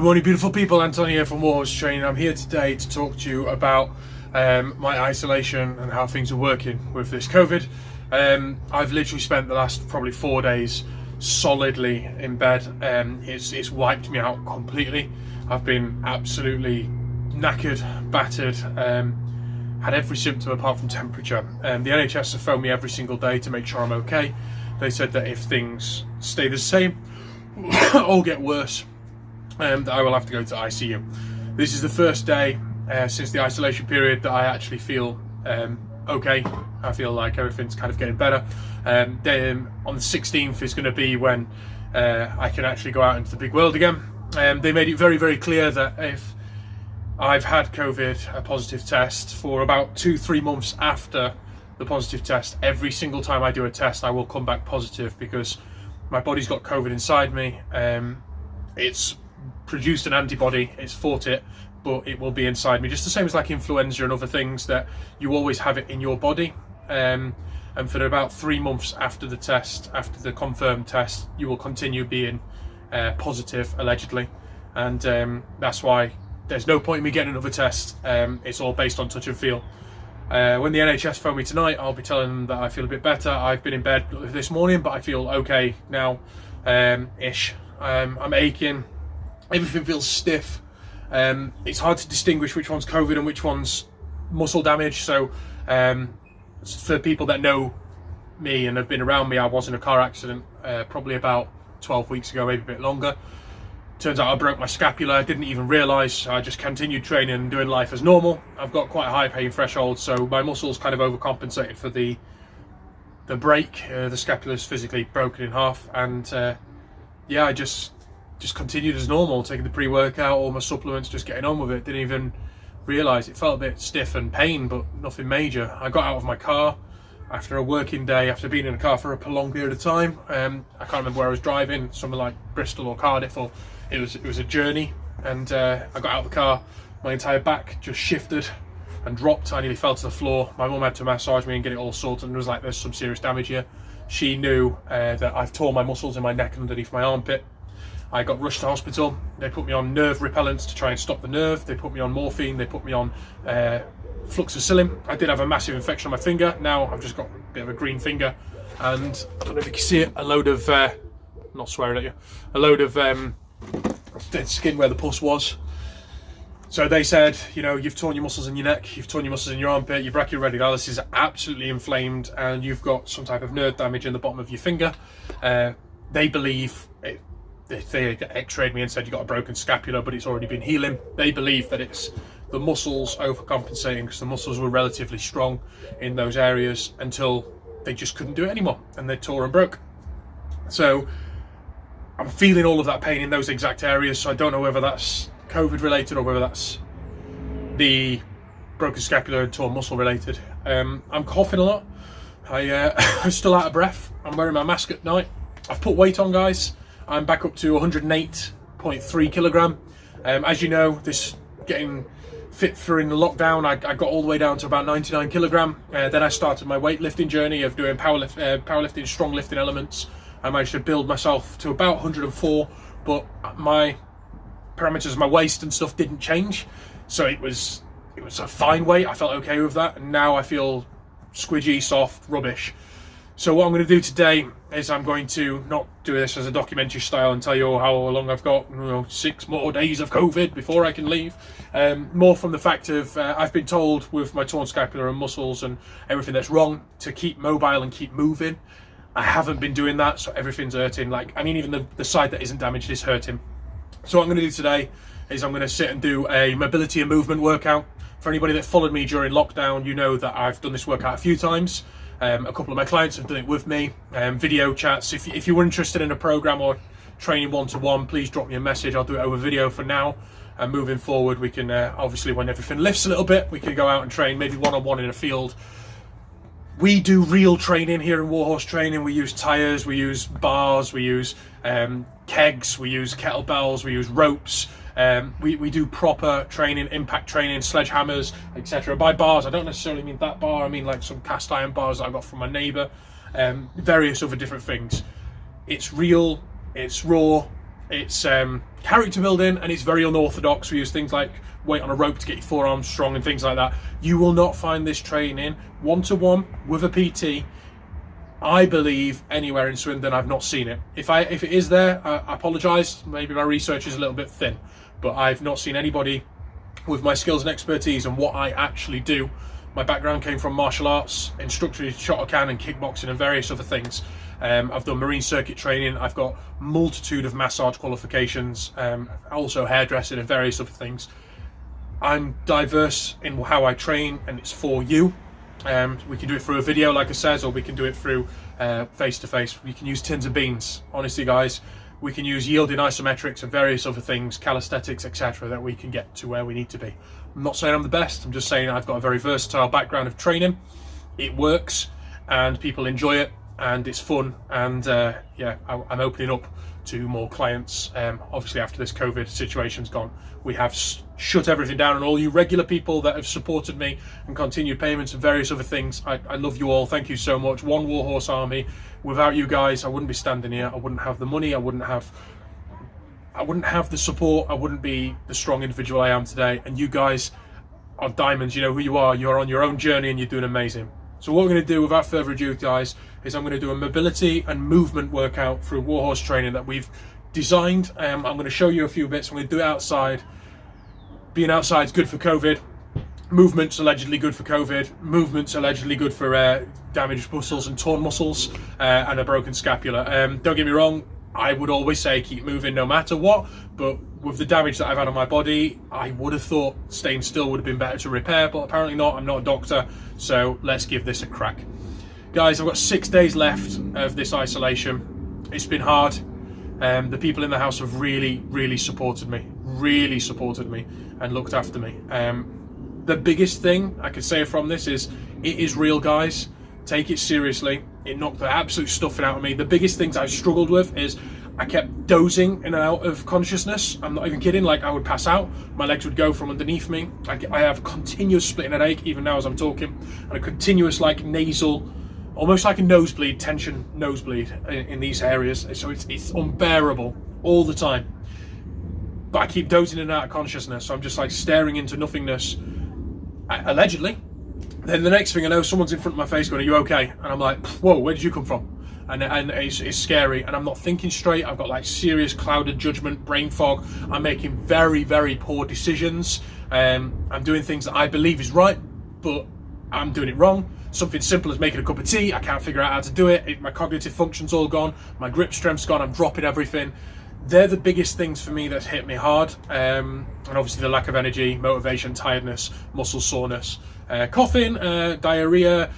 morning, beautiful people. Antonio here from Warhorse Training. I'm here today to talk to you about my isolation and how things are working with this COVID. I've literally spent the last probably 4 days solidly in bed. It's wiped me out completely. I've been absolutely knackered, battered, had every symptom apart from temperature. The NHS have phoned me every single day to make sure I'm okay. They said that if things stay the same or get worse, that I will have to go to ICU. This is the first day since the isolation period that I actually feel okay. I feel like everything's kind of getting better. On the 16th is going to be when I can actually go out into the big world again. They made it very, very clear that if I've had COVID, a positive test, for about 2-3 months after the positive test, every single time I do a test I will come back positive, because my body's got COVID inside me. It's produced an antibody, it's fought it, but it will be inside me, just the same as like influenza and other things, that you always have it in your body. And for about 3 months after the test, after the confirmed test, you will continue being positive, allegedly. And that's why there's no point in me getting another test. It's all based on touch and feel. When the NHS phone me tonight, I'll be telling them that I feel a bit better. I've been in bed this morning, but I feel okay now, ish. I'm aching. Everything feels stiff. It's hard to distinguish which one's COVID and which one's muscle damage. So for people that know me and have been around me, I was in a car accident probably about 12 weeks ago, maybe a bit longer. Turns out I broke my scapula. I didn't even realise. I just continued training and doing life as normal. I've got quite a high pain threshold, so my muscles kind of overcompensated for the break. The scapula's physically broken in half, and yeah, I just continued as normal, taking the pre-workout, all my supplements, just getting on with it. Didn't even realise. It felt a bit stiff and pain, but nothing major. I got out of my car after a working day, after being in a car for a prolonged period of time. I can't remember where I was driving, somewhere like Bristol or Cardiff, or it was a journey. And I got out of the car, my entire back just shifted and dropped. I nearly fell to the floor. My mum had to massage me and get it all sorted, and was like, there's some serious damage here. She knew that I've torn my muscles in my neck and underneath my armpit. I got rushed to hospital. They put me on nerve repellents to try and stop the nerve. They put me on morphine. They put me on fluxacillin. I did have a massive infection on my finger. Now I've just got a bit of a green finger, and I don't know if you can see it, a load of, not swearing at you, a load of dead skin where the pus was. So they said, you know, you've torn your muscles in your neck, you've torn your muscles in your armpit, your brachioradialis is absolutely inflamed, and you've got some type of nerve damage in the bottom of your finger. They believe, they x-rayed me and said you got a broken scapula, but it's already been healing. They believe that it's the muscles overcompensating, because the muscles were relatively strong in those areas until they just couldn't do it anymore, and they tore and broke. So I'm feeling all of that pain in those exact areas, so I don't know whether that's COVID related or whether that's the broken scapula and torn muscle related. I'm coughing a lot. I'm still out of breath. I'm wearing my mask at night. I've put weight on, guys. I'm back up to 108.3 kilogram. As you know, this getting fit for in the lockdown, I got all the way down to about 99 kilogram. Then I started my weightlifting journey of doing powerlifting, strong lifting elements. I managed to build myself to about 104, but my parameters of my waist and stuff didn't change. So it was a fine weight. I felt okay with that, and now I feel squidgy, soft, rubbish. So what I'm going to do today is I'm going to not do this as a documentary style and tell you how long I've got, 6 more days of COVID before I can leave. More from the fact of I've been told with my torn scapula and muscles and everything that's wrong to keep mobile and keep moving. I haven't been doing that, so everything's hurting. Even the side that isn't damaged is hurting. So what I'm going to do today is I'm going to sit and do a mobility and movement workout. For anybody that followed me during lockdown, you know that I've done this workout a few times. A couple of my clients have done it with me, video chats. If you were interested in a program or training one-to-one, please drop me a message. I'll do it over video for now, and moving forward we can obviously, when everything lifts a little bit, we can go out and train, maybe one-on-one in a field. We do real training here in Warhorse Training. We use tires, we use bars, we use kegs, we use kettlebells, we use ropes. We do proper training, impact training, sledgehammers, etc. By bars, I don't necessarily mean that bar. I mean like some cast iron bars that I got from my neighbour. Various other different things. It's real, it's raw, It's character building, and it's very unorthodox. We use things like weight on a rope to get your forearms strong and things like that. You will not find this training one-to-one with a PT, I believe, anywhere in Swindon. I've not seen it. If it is there, I apologise. Maybe my research is a little bit thin, but I've not seen anybody with my skills and expertise and what I actually do. My background came from martial arts, instructor in Shotokan and kickboxing and various other things. I've done marine circuit training. I've got multitude of massage qualifications, also hairdressing and various other things. I'm diverse in how I train, and it's for you. We can do it through a video, like I said, or we can do it through face-to-face. We can use tins of beans. Honestly, guys, we can use yielding isometrics and various other things, calisthenics, etc., that we can get to where we need to be. I'm not saying I'm the best. I'm just saying I've got a very versatile background of training. It works, and people enjoy it, and it's fun. And yeah, I'm opening up to more clients. Obviously, after this COVID situation's gone, we have shut everything down, and all you regular people that have supported me and continued payments and various other things, I love you all. Thank you so much. One Warhorse army. Without you guys, I wouldn't be standing here. I wouldn't have the money. I wouldn't have the support. I wouldn't be the strong individual I am today. And you guys are diamonds. You know who you are. You're on your own journey, and you're doing amazing. So what we're going to do, without further ado, guys, is I'm going to do a mobility and movement workout through Warhorse training that we've designed. I'm going to show you a few bits. I'm going to do it outside. Being outside is good for COVID. Movement's allegedly good for COVID. Movement's allegedly good for damaged muscles and torn muscles and a broken scapula. Don't get me wrong, I would always say keep moving no matter what, but with the damage that I've had on my body, I would have thought staying still would have been better to repair, but apparently not. I'm not a doctor, so let's give this a crack. Guys, I've got 6 days left of this isolation. It's been hard. The people in the house have really supported me, and looked after me. The biggest thing I could say from this is, it is real, guys. Take it seriously. It knocked the absolute stuffing out of me. The biggest things I've struggled with is I kept dozing in and out of consciousness. I'm not even kidding. Like, I would pass out, my legs would go from underneath me. I have continuous splitting headache even now as I'm talking, and a continuous like nasal, almost like a nosebleed, tension nosebleed in these areas. So it's unbearable all the time. But I keep dozing in and out of consciousness, so I'm just like staring into nothingness, allegedly. Then the next thing I know, someone's in front of my face going, "Are you okay?" And I'm like, "Whoa, where did you come from?" And it's scary, and I'm not thinking straight. I've got like serious clouded judgment, brain fog. I'm making very poor decisions. I'm doing things that I believe is right, but I'm doing it wrong. Something simple as making a cup of tea, I can't figure out how to do it. My cognitive function's all gone, my grip strength's gone, I'm dropping everything. They're the biggest things for me that's hit me hard. And obviously the lack of energy, motivation, tiredness, muscle soreness, coughing, diarrhea,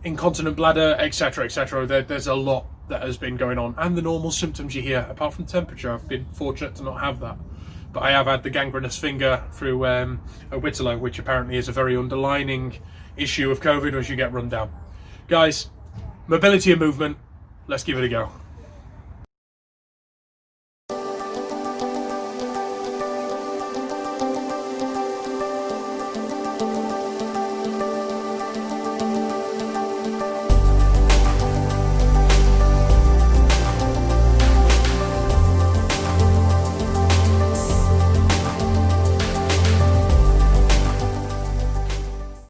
incontinent bladder, etc. There's a lot that has been going on, and the normal symptoms you hear. Apart from temperature, I've been fortunate to not have that. But I have had the gangrenous finger through a whittler, which apparently is a very underlining issue of COVID as you get run down. Guys, mobility and movement, let's give it a go.